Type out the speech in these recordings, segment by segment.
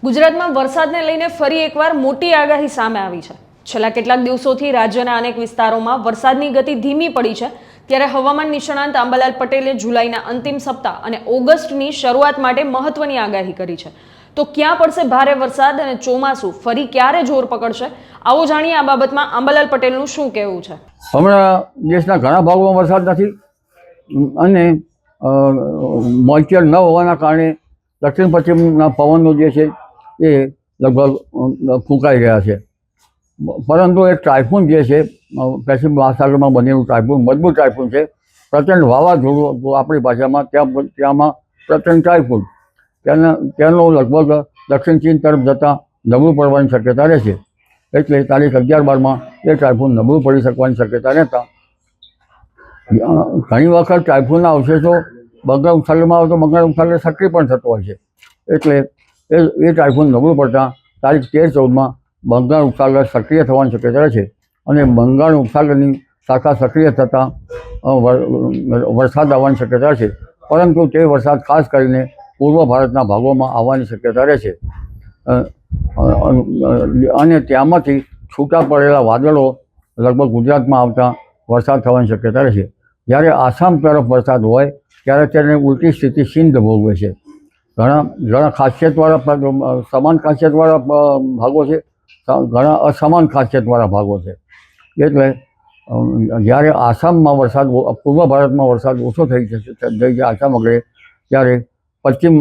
ગુજરાતમાં વરસાદને લઈને ફરી એકવાર મોટી આગાહી સામે આવી છે। છેલ્લા કેટલાક દિવસોથી રાજ્યના અનેક વિસ્તારોમાં વરસાદની ગતિ ધીમી પડી છે। ત્યારે હવામાન નિષ્ણાંત અંબાલાલ પટેલે જુલાઈના અંતિમ સપ્તાહ અને ઓગસ્ટની શરૂઆત માટે મહત્વની આગાહી કરી છે। તો ક્યાં પડશે ભારે વરસાદ અને ચોમાસું ફરી ક્યારે જોર પકડશે, આવો જાણીએ આ બાબતમાં અંબાલાલ પટેલનું શું કહેવું છે। હમણાં દેશના ઘણા ભાગોમાં વરસાદ નથી અને મોઇસ્ચર ન હોવાના કારણે દક્ષિણ પશ્ચિમના પવનો જે છે એ લગભગ ફૂંકાઈ રહ્યા છે। પરંતુ એક ટાઇફૂન જે છે પેસિફિક મહાસાગરમાં બનેલું ટાઇફૂન મજબૂત ટાઇફૂન છે, પ્રચંડ વાવાઝોડું આપણી ભાષામાં ત્યાંમાં પ્રચંડ ટાઇફૂન તેનો લગભગ દક્ષિણ ચીન તરફ જતાં નબળું પડવાની શક્યતા રહેશે। એટલે તારીખ 11-12માં એ ટાઇફૂન નબળું પડી શકવાની શક્યતા રહેતા ઘણી વખત ટાઇફૂનના અવશેષો બંગાળ ઉપસાગરમાં આવે તો બંગાળ ઉપસાગર સક્રિય પણ થતો હોય છે। એટલે એ ટાઇફૂન નબળું પડતાં તારીખ 13-14માં બંગાળ ઉપસાગર સક્રિય થવાની શક્યતા રહે છે અને બંગાળ ઉપસાગરની શાખા સક્રિય થતાં વરસાદ આવવાની શક્યતા છે। પરંતુ તે વરસાદ ખાસ કરીને પૂર્વ ભારતના ભાગોમાં આવવાની શક્યતા રહે છે અને ત્યાંમાંથી છૂટા પડેલા વાદળો લગભગ ગુજરાતમાં આવતા વરસાદ થવાની શક્યતા રહે છે। જ્યારે આસામ તરફ વરસાદ હોય ત્યારે તેને ઉલટી સ્થિતિ સિંધ ભોગવે છે। ઘણા ખાસિયતવાળા સમાન ખાસિયતવાળા ભાગો છે, ઘણા અસમાન ખાસિયતવાળા ભાગો છે। એટલે જ્યારે આસામમાં વરસાદ પૂર્વ ભારતમાં વરસાદ ઓછો થઈ જાય આસામ વગેરે, ત્યારે પશ્ચિમ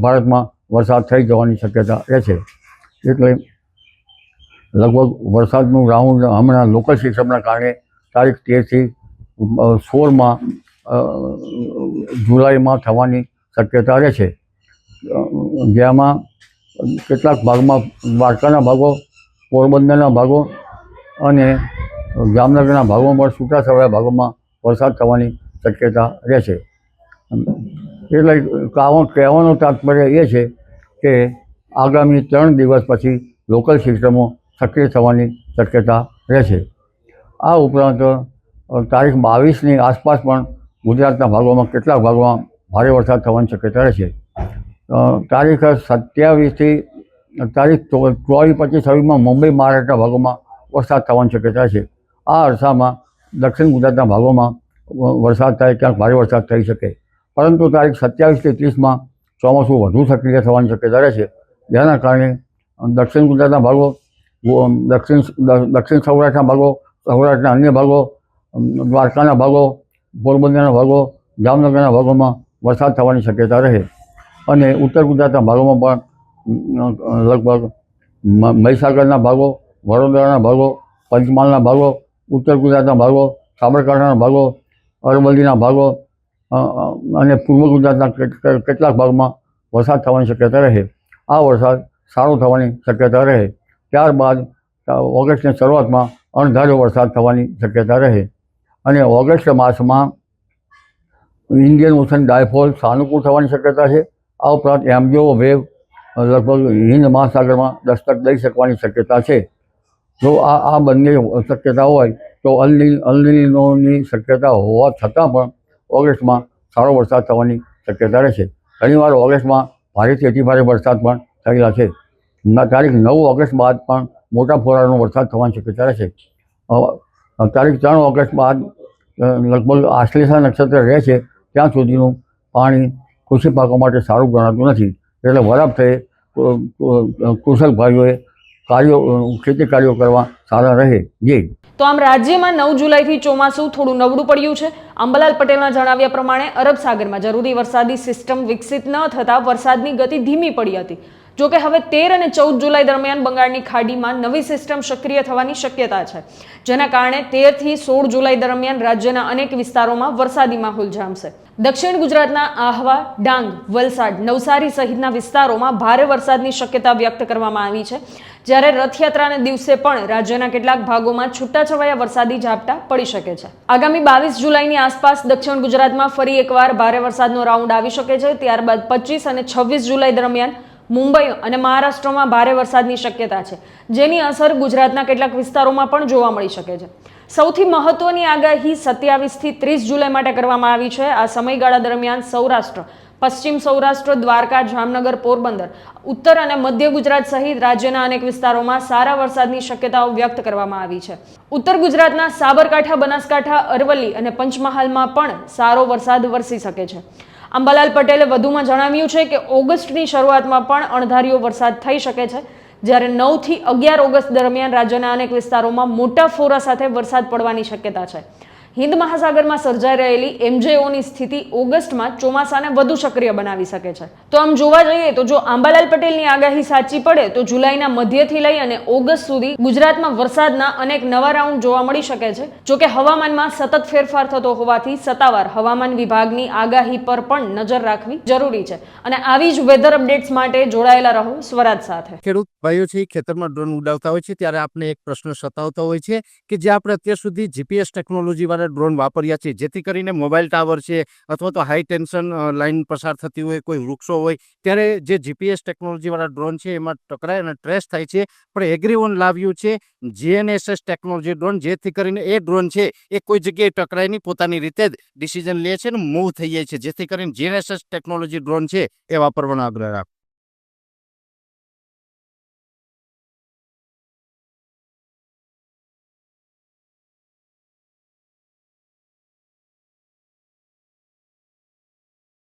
ભારતમાં વરસાદ થઈ જવાની શક્યતા રહે છે। એટલે લગભગ વરસાદનું રાઉન્ડ હમણાં લોકલ સિસ્ટમના કારણે તારીખ 13થી 16માં જુલાઈમાં થવાની શક્યતા રહે છે। જેમાં કેટલાક ભાગમાં દ્વારકાના ભાગો, પોરબંદરના ભાગો અને જામનગરના ભાગોમાં પણ છૂટાછવાયા ભાગોમાં વરસાદ થવાની શક્યતા રહે છે। એટલે કહેવાનો તાત્પર્ય એ છે કે આગામી 3 દિવસ પછી લોકલ સિસ્ટમો સક્રિય થવાની શક્યતા રહે છે। આ ઉપરાંત તારીખ 22ની આસપાસ પણ ગુજરાતના ભાગોમાં કેટલાક ભાગોમાં ભારે વરસાદ થવાની શક્યતા રહે છે। તારીખ 27થી તારીખ 24, 25, 26માં મુંબઈ મહારાષ્ટ્રના ભાગોમાં વરસાદ થવાની શક્યતા છે। આ અરસામાં દક્ષિણ ગુજરાતના ભાગોમાં વરસાદ થાય, ક્યાંક ભારે વરસાદ થઈ શકે। પરંતુ તારીખ 27થી 30માં ચોમાસું વધુ સક્રિય થવાની શક્યતા રહે છે, જેના કારણે દક્ષિણ ગુજરાતના ભાગો, દક્ષિણ સૌરાષ્ટ્રના ભાગો, સૌરાષ્ટ્રના અન્ય ભાગો, દ્વારકાના ભાગો, પોરબંદરના ભાગો, જામનગરના ભાગોમાં વરસાદ થવાની શક્યતા રહે અને ઉત્તર ગુજરાતના ભાગોમાં પણ લગભગ મહીસાગરના ભાગો, વડોદરાના ભાગો, પંચમહાલના ભાગો, ઉત્તર ગુજરાતના ભાગો, સાબરકાંઠાના ભાગો, અરવલ્લીના ભાગો અને પૂર્વ ગુજરાતના કેટલાક ભાગમાં વરસાદ થવાની શક્યતા રહે। આ વરસાદ સારો થવાની શક્યતા રહે। ત્યારબાદ ઓગસ્ટની શરૂઆતમાં અણધાર્યો વરસાદ થવાની શક્યતા રહે અને ઓગસ્ટ માસમાં ઇન્ડિયન ઓશન ડાયફોલ સાનુકૂળ થવાની શક્યતા છે। આ ઉપરાંત એમ્બ્રો વેવ લગભગ હિન્દ મહાસાગરમાં દસ્તક દઈ શકવાની શક્યતા છે। જો આ બંને શક્યતા હોય તો અલનીનોની શક્યતા હોવા છતાં પણ ઓગસ્ટમાં સારો વરસાદ થવાની શક્યતા રહેશે। ઘણીવાર ઓગસ્ટમાં ભારેથી અતિભારે વરસાદ પણ થયેલા છે। તારીખ 9 ઓગસ્ટ બાદ પણ મોટા ફોરાનો વરસાદ થવાની શક્યતા રહેશે। તારીખ 3 ઓગસ્ટ બાદ લગભગ આશ્લેષા નક્ષત્ર રહે છે ત્યાં સુધીનું પાણી કૃષિ પાકો માટે સારું ગણાતું નથી। એટલે વરાપ થયે કુશળ ભાઈઓએ ખેતી કાર્યો કરવા સારા રહે। જી તો આમ રાજ્યમાં 9 જુલાઈથી ચોમાસું થોડું નબળું પડ્યું છે। અંબાલાલ પટેલના જણાવ્યા પ્રમાણે અરબ સાગરમાં જરૂરી વરસાદી સિસ્ટમ વિકસિત ન થતાં વરસાદની ગતિ ધીમી પડી હતી। જોકે હવે 13 અને 14 જુલાઈ દરમિયાન બંગાળની ખાડીમાં નવી સિસ્ટમ સક્રિય થવાની શક્યતા છે, જેના કારણે 13થી 16 જુલાઈ દરમિયાન રાજ્યના અનેક વિસ્તારોમાં વરસાદી માહોલ જામશે। દક્ષિણ ગુજરાતના આહવા, ડાંગ, વલસાડ, નવસારી સહિતના વિસ્તારોમાં ભારે વરસાદની શક્યતા વ્યક્ત કરવામાં આવી છે, જ્યારે રથયાત્રાના દિવસે પણ રાજ્યના કેટલાક ભાગોમાં છૂટાછવાયા વરસાદી ઝાપટા પડી શકે છે। આગામી 22 જુલાઈની આસપાસ દક્ષિણ ગુજરાતમાં ફરી એકવાર ભારે વરસાદનો રાઉન્ડ આવી શકે છે। ત્યારબાદ 25 અને 26 જુલાઈ દરમિયાન મુંબઈ અને મહારાષ્ટ્રમાં ભારે વરસાદની શક્યતા છે, જેની અસર ગુજરાતના કેટલાક વિસ્તારોમાં પણ જોવા મળી શકે છે। સૌથી મહત્વની આગાહી 27થી 30 જુલાઈ માટે કરવામાં આવી છે। આ સમયગાળા દરમિયાન સૌરાષ્ટ્ર, પશ્ચિમ સૌરાષ્ટ્ર, દ્વારકા, જામનગર, પોરબંદર, ઉત્તર અને મધ્ય ગુજરાત સહિત રાજ્યના અનેક વિસ્તારોમાં સારા વરસાદની શક્યતાઓ વ્યક્ત કરવામાં આવી છે. ઉત્તર ગુજરાતના સાબરકાંઠા, બનાસકાંઠા, અરવલ્લી અને પંચમહાલમાં પણ સારો વરસાદ વરસી શકે છે. અંબાલાલ પટેલે વધુમાં જણાવ્યું છે કે ઓગસ્ટની શરૂઆતમાં પણ અણધાર્યો વરસાદ થઈ શકે છે, જ્યારે 9 થી 11 ઓગસ્ટ દરમિયાન રાજ્યના અનેક વિસ્તારોમાં મોટા ફોરા સાથે વરસાદ પડવાની શક્યતા છે. હિન્દ મહાસાગરમાં સર્જાઈ રહેલી એમજેઓની સ્થિતિ ઓગસ્ટમાં ચોમાસાને વધુ સક્રિય બનાવી શકે છે. તો આમ જોવા જઈએ તો જો અંબાલાલ પટેલની આગાહી સાચી પડે તો જુલાઈના મધ્યથી લઈ અને ઓગસ્ટ સુધી ગુજરાતમાં વરસાદના અનેક નવા રાઉન્ડ જોવા મળી શકે છે. જો કે હવામાનમાં સતત ફેરફાર થતો હોવાથી સત્તાવાર હવામાન વિભાગની આગાહી પર પણ નજર રાખવી જરૂરી છે. અને આવી જ વેધર અપડેટ્સ માટે જોડાયેલા રહો સ્વરાજ સાથે. ખેડૂત ભાઈઓ છે ખેતરમાં ડ્રોન ઉડાવતા હોય છે ત્યારે આપણે એક પ્રશ્ન સતાવતો હોય છે કે જે આપણે અત્યાર સુધી જીપીએસ ટેકનોલોજી વાળા ડ્રોન વાપર્યા છે, જેથી કરીને મોબાઈલ ટાવર છે અથવા તો હાઈ ટેન્શન લાઈન પસાર થતી હોય, કોઈ વૃક્ષો હોય, ત્યારે જે જીપીએસ ટેકનોલોજી વાળા ડ્રોન છે એમાં ટકરાય અને ટ્રેસ થાય છે. પણ એગ્રીઓન લાવ્યું છે જીએનએસએસ ટેકનોલોજી ડ્રોન, જેથી કરીને એ ડ્રોન છે એ કોઈ જગ્યાએ ટકરાય નહીં, પોતાની રીતે જ ડિસિઝન લે છે અને મૂવ થઈ જાય છે. જેથી કરીને જીએનએસએસ ટેકનોલોજી ડ્રોન છે એ વાપરવાનો આગ્રહ રાખો.